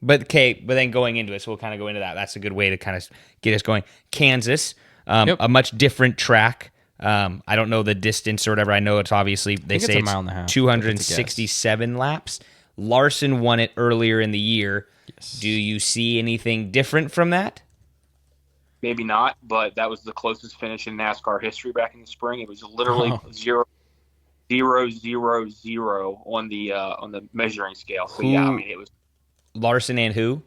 But then going into it, so we'll kind of go into that. That's a good way to kind of get us going. Kansas, Yep. a much different track. I don't know the distance or whatever. I know it's obviously they think say it's a it's mile and a half, if it's a 267 laps. Larson won it earlier in the year. Yes. Do you see anything different from that? Maybe not, but that was the closest finish in NASCAR history back in the spring. It was literally 0.000 on the measuring scale. So yeah, I mean it was. Larson and who?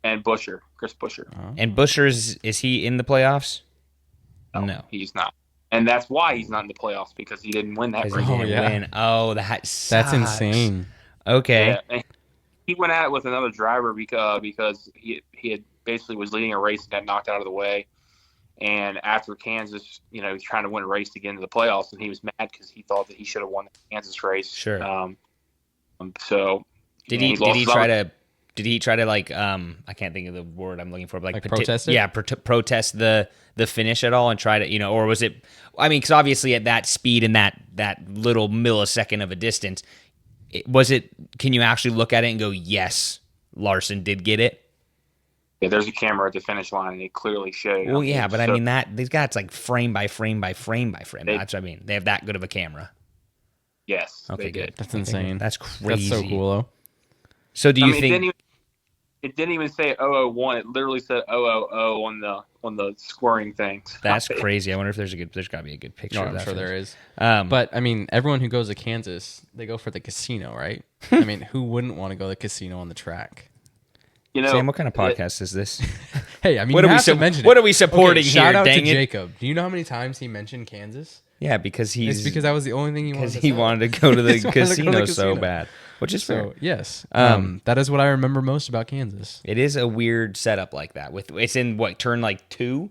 And Chris Buescher. And Buescher's, is he in the playoffs? No. He's not. And that's why he's not in the playoffs, because he didn't win that Because race. he didn't win. Oh, that sucks. That's insane. Okay. Yeah, and he went at it with another driver because he had basically was leading a race and got knocked out of the way. And after Kansas, he was trying to win a race to get into the playoffs, and he was mad because he thought that he should have won the Kansas race. Sure. So did he try to like I can't think of the word I'm looking for, but like protest it? Yeah, protest the finish at all and try to, or was it? I mean, because obviously at that speed and that little millisecond of a distance, can you actually look at it and go, yes, Larson did get it? Yeah, there's a camera at the finish line, and it clearly showed. Well, yeah, but I mean these guys like frame by frame by frame by frame. That's what I mean. They have that good of a camera. Yes. Okay, good. That's insane. That's crazy. That's so cool, though. So do you think it didn't even say 001? It literally said 000 on the scoring things. That's crazy. I wonder if there's got to be a good picture. No, of that. I'm sure there is. But I mean, everyone who goes to Kansas, they go for the casino, right? I mean, who wouldn't want to go to the casino on the track? Sam, what kind of podcast is this? Hey, I mean, what are we supporting here? Shout out to dang it. Jacob. Do you know how many times he mentioned Kansas? Yeah, because It's because that was the only thing he wanted. Because he wanted to go to the casino so casino. bad, which is fair. So yes, that is what I remember most about Kansas. It is a weird setup like that. It's in what, turn like 2?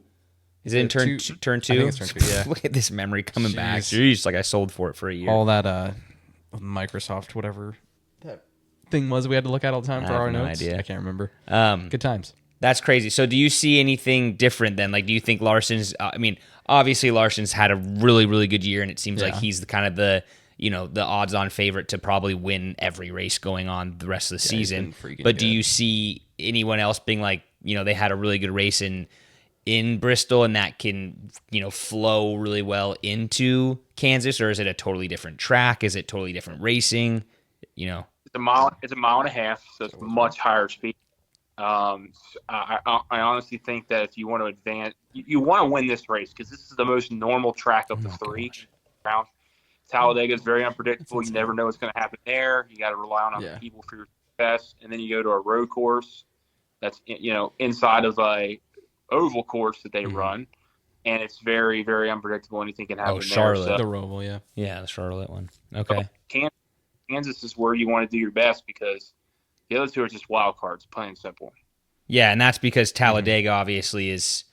Is it in turn 2? I think it's turn 2. Yeah. Look at this memory coming back. Jeez, like I sold for it for a year. All that Microsoft whatever that thing was we had to look at all the time for our notes. Idea. I can't remember. Good times. That's crazy. So do you see anything different then? Like, do you think Larson's, I mean, obviously Larson's had a really, really good year, and it seems like he's the kind of the odds-on favorite to probably win every race going on the rest of the season. But do you see anyone else being like, they had a really good race in Bristol and that can, flow really well into Kansas, or is it a totally different track? Is it totally different racing? It's a mile and a half, so it's much higher speed. I honestly think that if you want to advance, you want to win this race because this is the most normal track of the three. Talladega is very unpredictable. You never know what's going to happen there. You got to rely on other people for your success. And then you go to a road course that's inside of a oval course that they run, and it's very, very unpredictable. Anything can happen. Charlotte, there. The Roval, yeah, the Charlotte one. Okay, Kansas is where you want to do your best because the other two are just wild cards, plain and simple. Yeah, and that's because Talladega obviously is.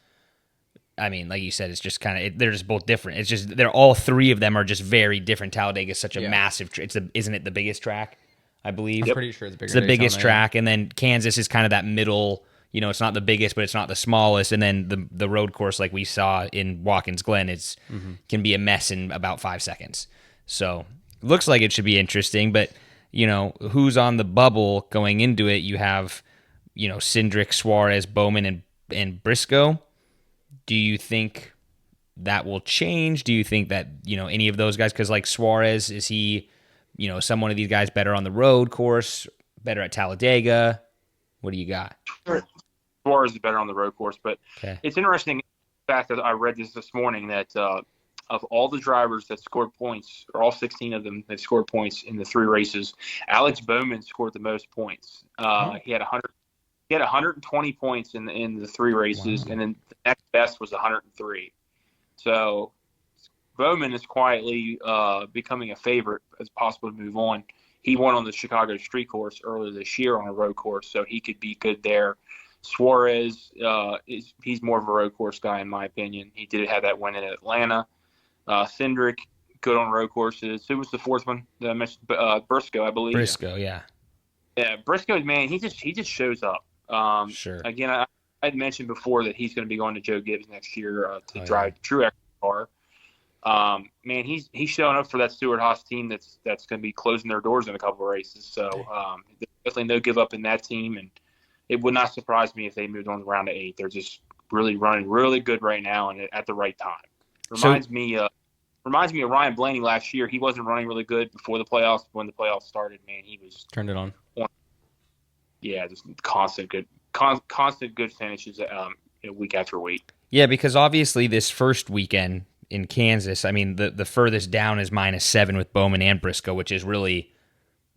I mean, like you said, it's just kind of they're just both different. It's just they're all three of them are just very different. Talladega is such a massive. Isn't it the biggest track? I believe. I'm pretty sure it's bigger. It's the biggest track, and then Kansas is kind of that middle. It's not the biggest, but it's not the smallest. And then the road course, like we saw in Watkins Glen, can be a mess in about 5 seconds. So looks like it should be interesting. But who's on the bubble going into it? You have Cindric, Suarez, Bowman, and Briscoe. Do you think that will change? Do you think that any of those guys? Because like Suarez, is he someone of these guys better on the road course, better at Talladega? What do you got? Suarez is better on the road course, but It's interesting the fact that I read this morning that of all the drivers that scored points, or all 16 of them that scored points in the 3 races, Alex Bowman scored the most points. He had 100. He had 120 points in the 3 races, and then the next best was 103. So Bowman is quietly becoming a favorite as possible to move on. He won on the Chicago street course earlier this year on a road course, so he could be good there. Suarez, he's more of a road course guy in my opinion. He did have that win in Atlanta. Cindric, good on road courses. Who was the fourth one that I mentioned? Briscoe, I believe. Briscoe, yeah. Yeah, Briscoe, man, he just shows up. Sure. Again, I had mentioned before that he's going to be going to Joe Gibbs next year to drive the Truex car. Man, he's showing up for that Stewart-Haas team that's going to be closing their doors in a couple of races. So definitely no give up in that team, and it would not surprise me if they moved on to round of 8. They're just really running really good right now and at the right time. Reminds me of Ryan Blaney last year. He wasn't running really good before the playoffs. When the playoffs started, man, he was turned it on. Yeah, just constant good finishes week after week. Yeah, because obviously this first weekend in Kansas, I mean, the furthest down is -7 with Bowman and Briscoe, which is really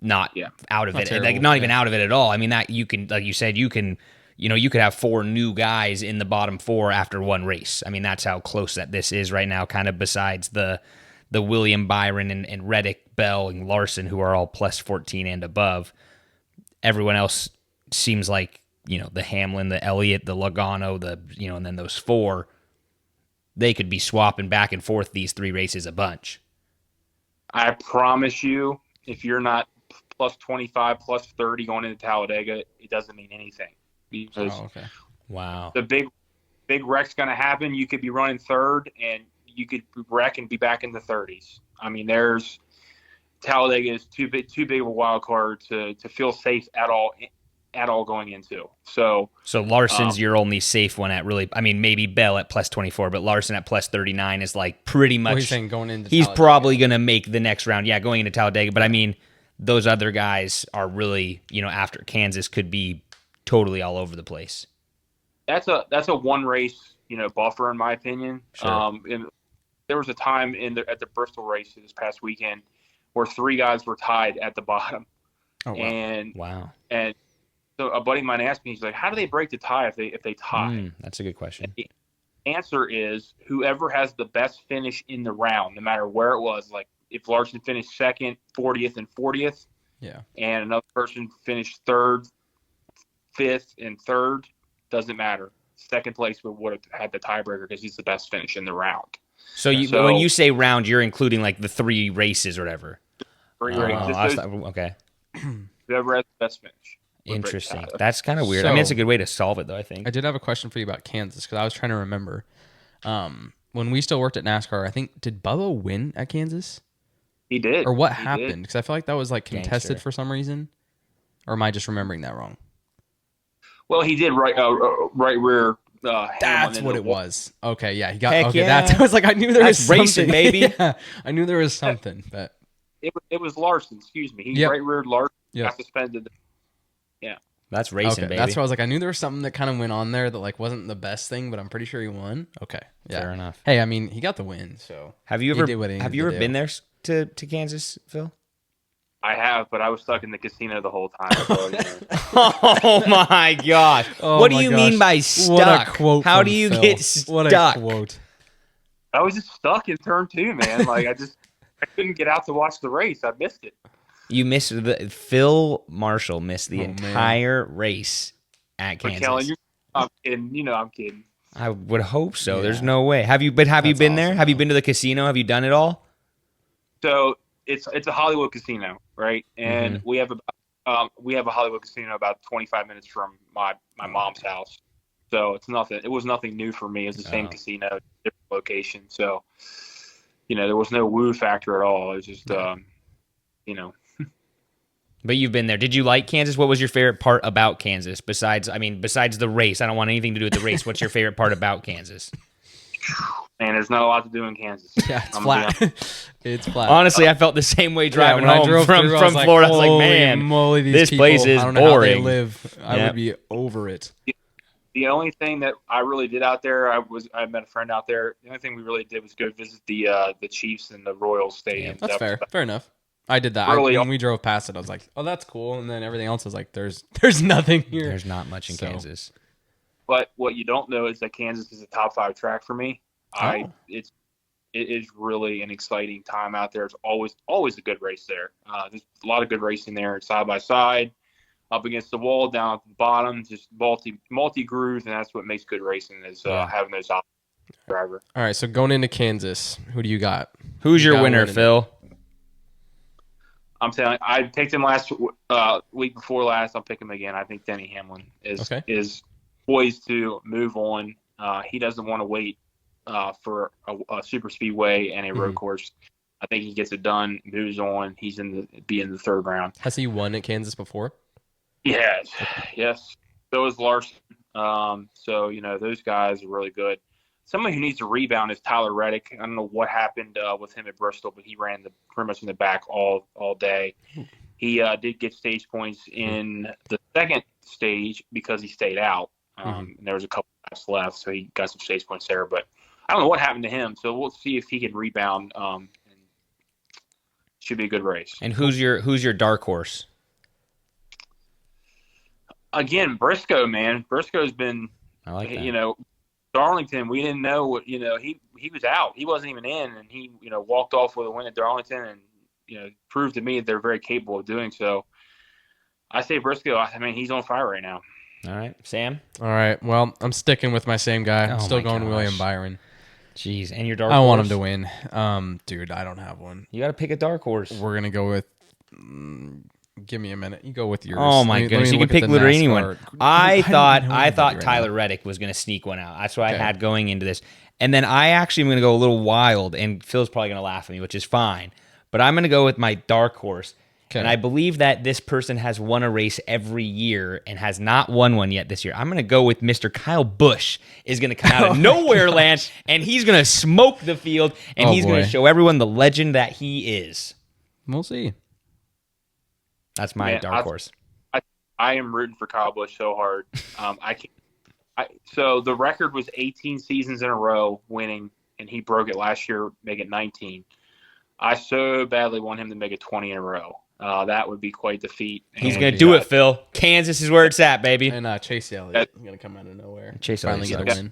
not out of it. Like, not even out of it at all. I mean, that you can, like you said, you could have 4 new guys in the bottom 4 after one race. I mean, that's how close that this is right now, kind of besides the William Byron and Reddick, Bell, and Larson, who are all +14 and above. Everyone else seems like, the Hamlin, the Elliott, the Logano, and then those 4, they could be swapping back and forth these 3 races a bunch. I promise you, if you're not +25, +30 going into Talladega, it doesn't mean anything. Because wow, the big wreck's going to happen. You could be running 3rd, and you could wreck and be back in the 30s. I mean, Talladega is too big of a wild card to feel safe at all going into. So Larson's your only safe one at really. I mean, maybe Bell at +24, but Larson at +39 is like pretty much. He's saying going into. He's probably going to make the next round. Yeah, going into Talladega. But I mean, those other guys are really, after Kansas, could be totally all over the place. That's a one race, buffer in my opinion. Sure. And there was a time at the Bristol race this past weekend where 3 guys were tied at the bottom. Oh wow. And so a buddy of mine asked me, he's like, how do they break the tie if they tie? That's a good question. And the answer is whoever has the best finish in the round, no matter where it was. Like if Larson finished 2nd, 40th, and 40th, and another person finished 3rd, 5th, and 3rd, doesn't matter. 2nd place would have had the tiebreaker because he's the best finish in the round. So when you say round, you're including like the 3 races or whatever. 3 races. Okay. Whoever has the best finish. Interesting. That's kind of weird. I mean, it's a good way to solve it, though, I think. I did have a question for you about Kansas because I was trying to remember. When we still worked at NASCAR, I think, did Bubba win at Kansas? He did. Or what happened? Because I feel like that was like contested for some reason. Or am I just remembering that wrong? Well, he did right rear. That's what it was. Okay, yeah, he got. Heck okay, yeah. I was like, I knew there was something, racing, baby. Yeah, I knew there was something, but it was Larson. Excuse me, he right rear Larson. Got suspended. Yeah, that's racing, baby. That's why I was like, I knew there was something that kind of went on there that like wasn't the best thing, but I'm pretty sure he won. Okay, yeah, fair enough. Hey, I mean, he got the win. So have you ever been there to Kansas, Phil? I have, but I was stuck in the casino the whole time. So, oh my gosh! What do you mean by stuck? What a quote! How do you get stuck? What a quote! I was just stuck in turn 2, man. Like I couldn't get out to watch the race. I missed it. You missed Phil Marshall missed the entire race at Kansas. Kelly, I'm kidding. I'm kidding. I would hope so. There's no way. Have you been there? Have you been to the casino? Have you done it all? So it's a Hollywood casino, right? And we have a Hollywood casino about 25 minutes from my mom's house. So it was nothing new for me. It's the same casino, different location. So, there was no woo factor at all. It was just, But you've been there. Did you like Kansas? What was your favorite part about Kansas besides the race? I don't want anything to do with the race. What's your favorite part about Kansas? Man, there's not a lot to do in Kansas. Yeah, it's flat. It's flat. Honestly, I felt the same way driving home from Florida. I was like, man, moly, this people, place is I don't know boring. How they live. I would be over it. The only thing that I really did out there, I met a friend out there. The only thing we really did was go visit the Chiefs and the Royals stadium. Yeah, that's fair. Fair enough. I did that. When we drove past it, I was like, "Oh, that's cool." And then everything else was like, "There's nothing here. There's not much in Kansas." But what you don't know is that Kansas is a top 5 track for me. It is really an exciting time out there. It's always a good race there. There's a lot of good racing there, side by side, up against the wall, down at the bottom, just multi grooves, and that's what makes good racing is having those options driver. All right, so going into Kansas, who do you got? Who's your winner, Phil? I'm telling you, I picked him last week before last. I'll pick him again. I think Denny Hamlin is poised to move on. He doesn't want to wait for a super speedway and a road course. I think he gets it done, moves on. He's be in the 3rd round. Has he won at Kansas before? Yes, yes. So is Larson. So those guys are really good. Somebody who needs to rebound is Tyler Reddick. I don't know what happened with him at Bristol, but he ran pretty much in the back all day. He did get stage points in the second stage because he stayed out. And there was a couple laps left, so he got some stage points there. But I don't know what happened to him. So we'll see if he can rebound. And should be a good race. And who's your dark horse? Again, Briscoe, man. Briscoe's been, I like that. Darlington, we didn't know what, he was out. He wasn't even in, and he, walked off with a win at Darlington and, proved to me that they're very capable of doing so. I say Briscoe. I mean, he's on fire right now. All right. Sam? All right. Well, I'm sticking with my same guy. I'm still going gosh. William Byron. Jeez. And your dark horse? horse? I want him to win. Dude, I don't have one. You got to pick a dark horse. We're going to go with... give me a minute. You go with yours. Oh my goodness! You can pick literally anyone. I thought Tyler Reddick was going to sneak one out. That's what I had going into this. And then I actually am going to go a little wild, and Phil's probably going to laugh at me, which is fine. But I'm going to go with my dark horse. Okay. And I believe that this person has won a race every year and has not won one yet this year. I'm going to go with Mr. Kyle Busch is going to come out of nowhere land, and he's going to smoke the field, and he's going to show everyone the legend that he is. We'll see. That's my dark horse. I am rooting for Kyle Busch so hard. So the record was 18 seasons in a row winning, and he broke it last year, make it 19. I so badly want him to make it 20 in a row. That would be quite the feat. He's going to do it, Phil. Kansas is where it's at, baby. And Chase Elliott is going to come out of nowhere. Chase finally get a win.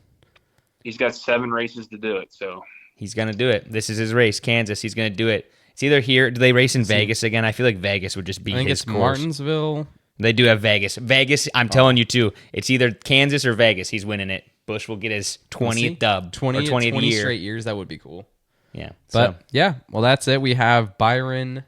He's got 7 races to do it, so he's going to do it. This is his race, Kansas. He's going to do it. It's either here. Do they race in Vegas again? I feel like Vegas would just be his course. I think it's Martinsville. They do have Vegas. Vegas, I'm telling you, too. It's either Kansas or Vegas. He's winning it. Busch will get his 20th dub. 20 year. Straight years. That would be cool. Yeah. But, yeah. Well, that's it. We have Byron.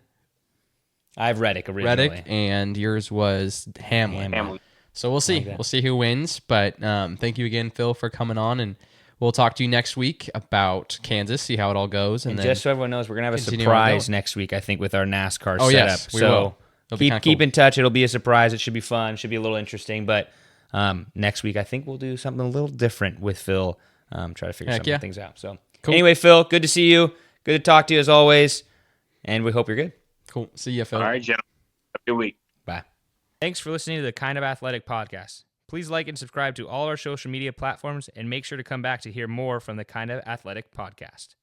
I have Reddick originally. Reddick, and yours was Hamlin. So we'll see. We'll see who wins. But thank you again, Phil, for coming on. And we'll talk to you next week about Kansas, see how it all goes. And then just so everyone knows, we're going to have a surprise next week, I think, with our NASCAR setup. Yes, we will. Keep in touch. It'll be a surprise. It should be fun. Should be a little interesting. But next week, I think we'll do something a little different with Phil. Try to figure some things out. So anyway, Phil, good to see you. Good to talk to you as always. And we hope you're good. Cool. See you, Phil. All right, gentlemen. Have a good week. Bye. Thanks for listening to the Kind of Athletic podcast. Please like and subscribe to all our social media platforms and make sure to come back to hear more from the Kind of Athletic podcast.